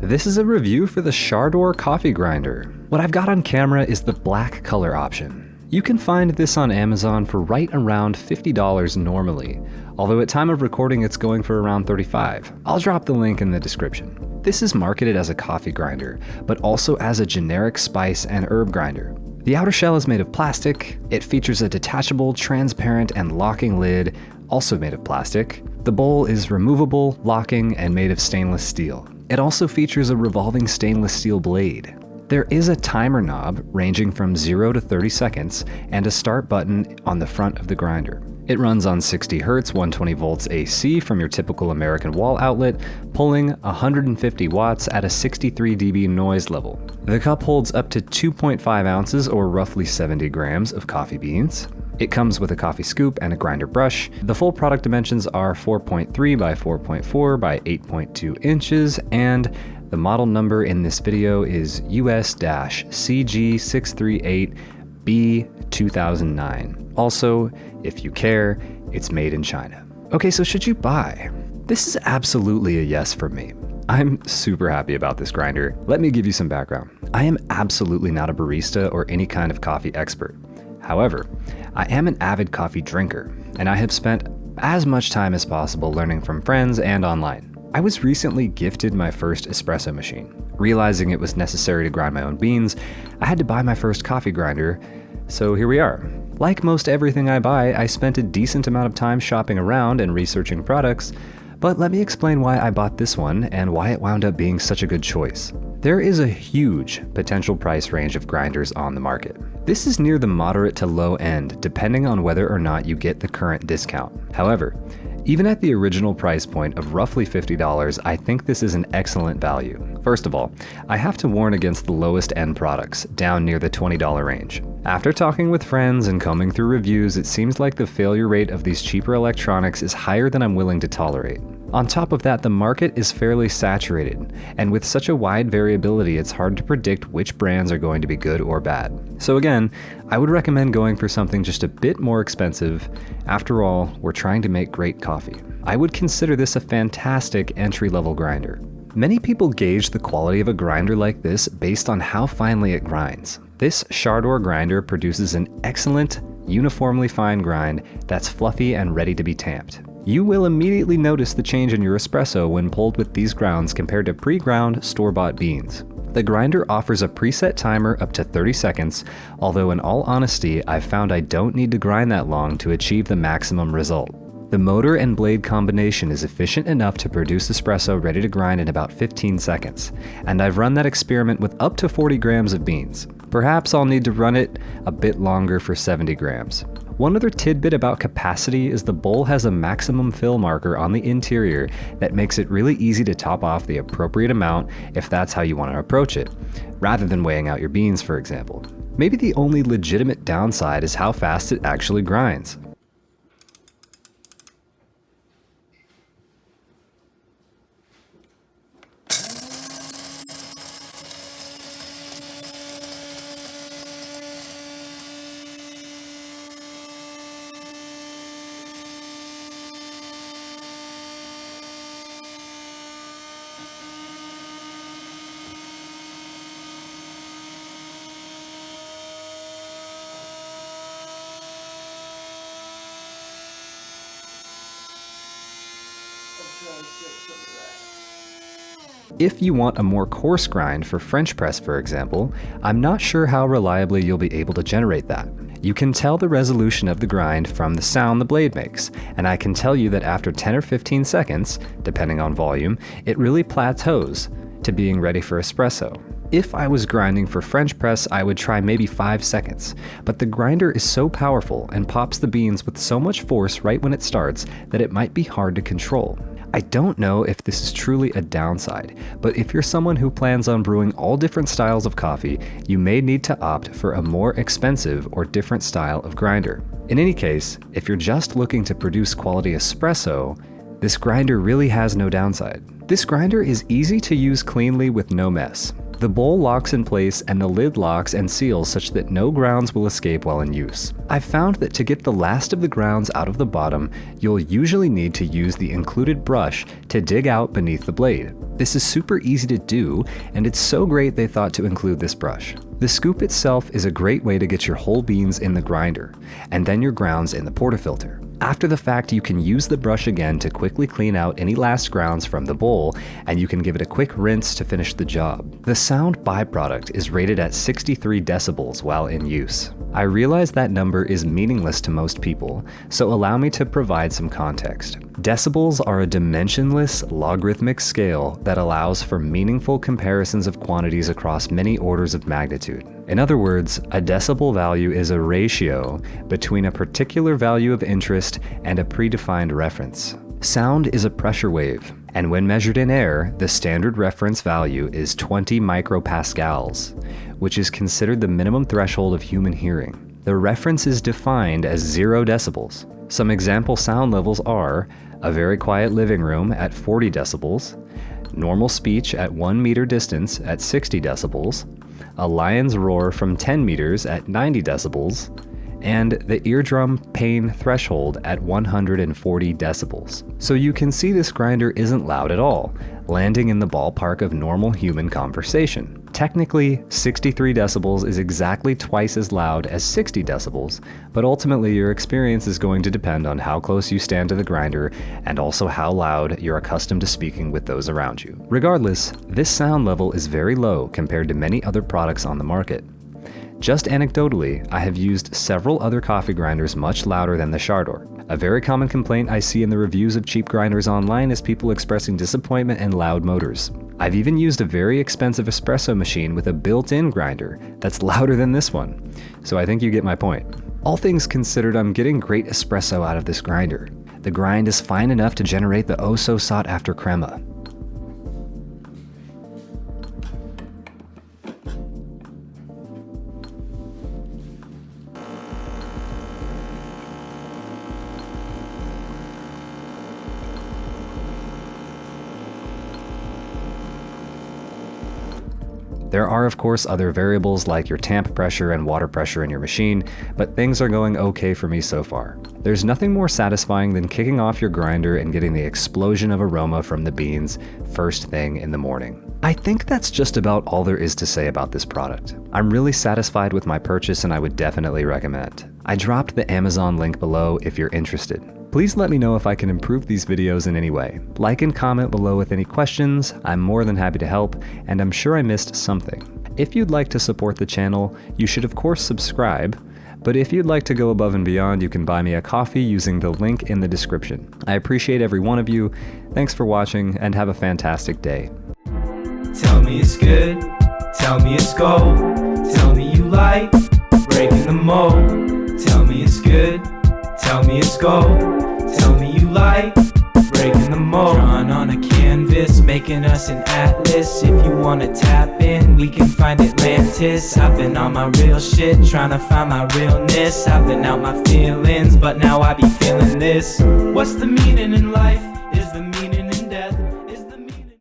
This is a review for the Shardor coffee grinder. What I've got on camera is the black color option. You can find this on Amazon for right around $50 normally, although at time of recording it's going for around $35. I'll drop the link in the description. This is marketed as a coffee grinder, but also as a generic spice and herb grinder. The outer shell is made of plastic. It features a detachable, transparent, and locking lid, also made of plastic. The bowl is removable, locking, and made of stainless steel. It also features a revolving stainless steel blade. There is a timer knob ranging from 0 to 30 seconds and a start button on the front of the grinder. It runs on 60 Hz, 120 volts AC from your typical American wall outlet, pulling 150 watts at a 63 dB noise level. The cup holds up to 2.5 ounces or roughly 70 grams of coffee beans. It comes with a coffee scoop and a grinder brush. The full product dimensions are 4.3 by 4.4 by 8.2 inches, and the model number in this video is US-CG638B2009. Also, if you care, it's made in China. Okay, so should you buy? This is absolutely a yes for me. I'm super happy about this grinder. Let me give you some background. I am absolutely not a barista or any kind of coffee expert. However, I am an avid coffee drinker, and I have spent as much time as possible learning from friends and online. I was recently gifted my first espresso machine. Realizing it was necessary to grind my own beans, I had to buy my first coffee grinder, so here we are. Like most everything I buy, I spent a decent amount of time shopping around and researching products, but let me explain why I bought this one and why it wound up being such a good choice. There is a huge potential price range of grinders on the market. This is near the moderate to low end, depending on whether or not you get the current discount. However, even at the original price point of roughly $50, I think this is an excellent value. First of all, I have to warn against the lowest end products, down near the $20 range. After talking with friends and combing through reviews, it seems like the failure rate of these cheaper electronics is higher than I'm willing to tolerate. On top of that, the market is fairly saturated, and with such a wide variability, it's hard to predict which brands are going to be good or bad. So again, I would recommend going for something just a bit more expensive. After all, we're trying to make great coffee. I would consider this a fantastic entry-level grinder. Many people gauge the quality of a grinder like this based on how finely it grinds. This Shardor grinder produces an excellent, uniformly fine grind that's fluffy and ready to be tamped. You will immediately notice the change in your espresso when pulled with these grounds compared to pre-ground store-bought beans. The grinder offers a preset timer up to 30 seconds, although in all honesty, I've found I don't need to grind that long to achieve the maximum result. The motor and blade combination is efficient enough to produce espresso ready to grind in about 15 seconds, and I've run that experiment with up to 40 grams of beans. Perhaps I'll need to run it a bit longer for 70 grams. One other tidbit about capacity is the bowl has a maximum fill marker on the interior that makes it really easy to top off the appropriate amount if that's how you want to approach it, rather than weighing out your beans, for example. Maybe the only legitimate downside is how fast it actually grinds. If you want a more coarse grind for French press, for example, I'm not sure how reliably you'll be able to generate that. You can tell the resolution of the grind from the sound the blade makes, and I can tell you that after 10 or 15 seconds, depending on volume, it really plateaus to being ready for espresso. If I was grinding for French press, I would try maybe 5 seconds, but the grinder is so powerful and pops the beans with so much force right when it starts that it might be hard to control. I don't know if this is truly a downside, but if you're someone who plans on brewing all different styles of coffee, you may need to opt for a more expensive or different style of grinder. In any case, if you're just looking to produce quality espresso, this grinder really has no downside. This grinder is easy to use cleanly with no mess. The bowl locks in place and the lid locks and seals such that no grounds will escape while in use. I've found that to get the last of the grounds out of the bottom, you'll usually need to use the included brush to dig out beneath the blade. This is super easy to do, and it's so great they thought to include this brush. The scoop itself is a great way to get your whole beans in the grinder, and then your grounds in the portafilter. After the fact, you can use the brush again to quickly clean out any last grounds from the bowl, and you can give it a quick rinse to finish the job. The sound byproduct is rated at 63 decibels while in use. I realize that number is meaningless to most people, so allow me to provide some context. Decibels are a dimensionless, logarithmic scale that allows for meaningful comparisons of quantities across many orders of magnitude. In other words, a decibel value is a ratio between a particular value of interest and a predefined reference. Sound is a pressure wave, and when measured in air, the standard reference value is 20 micropascals, which is considered the minimum threshold of human hearing. The reference is defined as 0 decibels. Some example sound levels are a very quiet living room at 40 decibels, normal speech at 1 meter distance at 60 decibels, a lion's roar from 10 meters at 90 decibels, and the eardrum pain threshold at 140 decibels. So you can see this grinder isn't loud at all, landing in the ballpark of normal human conversation. Technically, 63 decibels is exactly twice as loud as 60 decibels, but ultimately your experience is going to depend on how close you stand to the grinder and also how loud you're accustomed to speaking with those around you. Regardless, this sound level is very low compared to many other products on the market. Just anecdotally, I have used several other coffee grinders much louder than the Shardor. A very common complaint I see in the reviews of cheap grinders online is people expressing disappointment in loud motors. I've even used a very expensive espresso machine with a built-in grinder that's louder than this one, so I think you get my point. All things considered, I'm getting great espresso out of this grinder. The grind is fine enough to generate the oh-so-sought-after crema. There are of course other variables like your tamp pressure and water pressure in your machine, but things are going okay for me so far. There's nothing more satisfying than kicking off your grinder and getting the explosion of aroma from the beans first thing in the morning. I think that's just about all there is to say about this product. I'm really satisfied with my purchase and I would definitely recommend. I dropped the Amazon link below if you're interested. Please let me know if I can improve these videos in any way. Like and comment below with any questions, I'm more than happy to help, and I'm sure I missed something. If you'd like to support the channel, you should of course subscribe, but if you'd like to go above and beyond, you can buy me a coffee using the link in the description. I appreciate every one of you, thanks for watching, and have a fantastic day. Tell me it's good, tell me it's gold, tell me you like breaking the mold. Tell me it's good, tell me it's gold, tell me you like breaking the mold. Drawn on a canvas, making us an atlas. If you wanna tap in, we can find Atlantis. I've been on my real shit, trying to find my realness. I've been out my feelings, but now I be feeling this. What's the meaning in life?